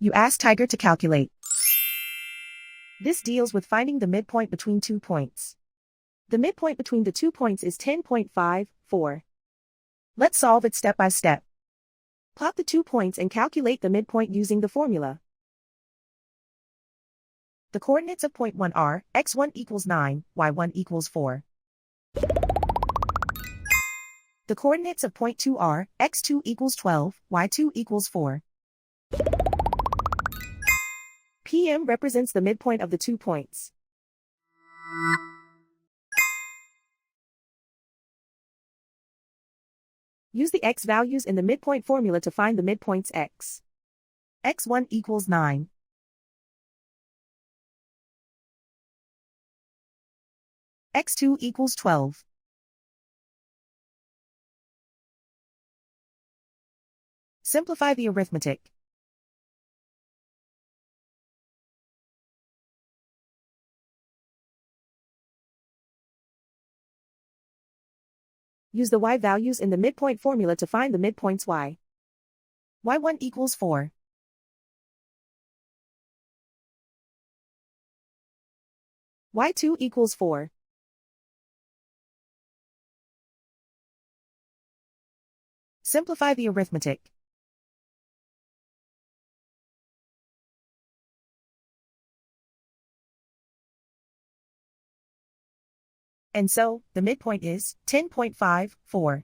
You ask Tiger to calculate. This deals with finding the midpoint between 2 points. The midpoint between the 2 points is 10.54. Let's solve it step by step. Plot the 2 points and calculate the midpoint using the formula. The coordinates of point 1 are x1 equals 9, y1 equals 4. The coordinates of point 2 are x2 equals 12, y2 equals 4. PM represents the midpoint of the 2 points. Use the x values in the midpoint formula to find the midpoints x. x1 equals 9. x2 equals 12. Simplify the arithmetic. Use the y values in the midpoint formula to find the midpoints y. y1 equals 4. y2 equals 4. Simplify the arithmetic. And so, the midpoint is 10.54.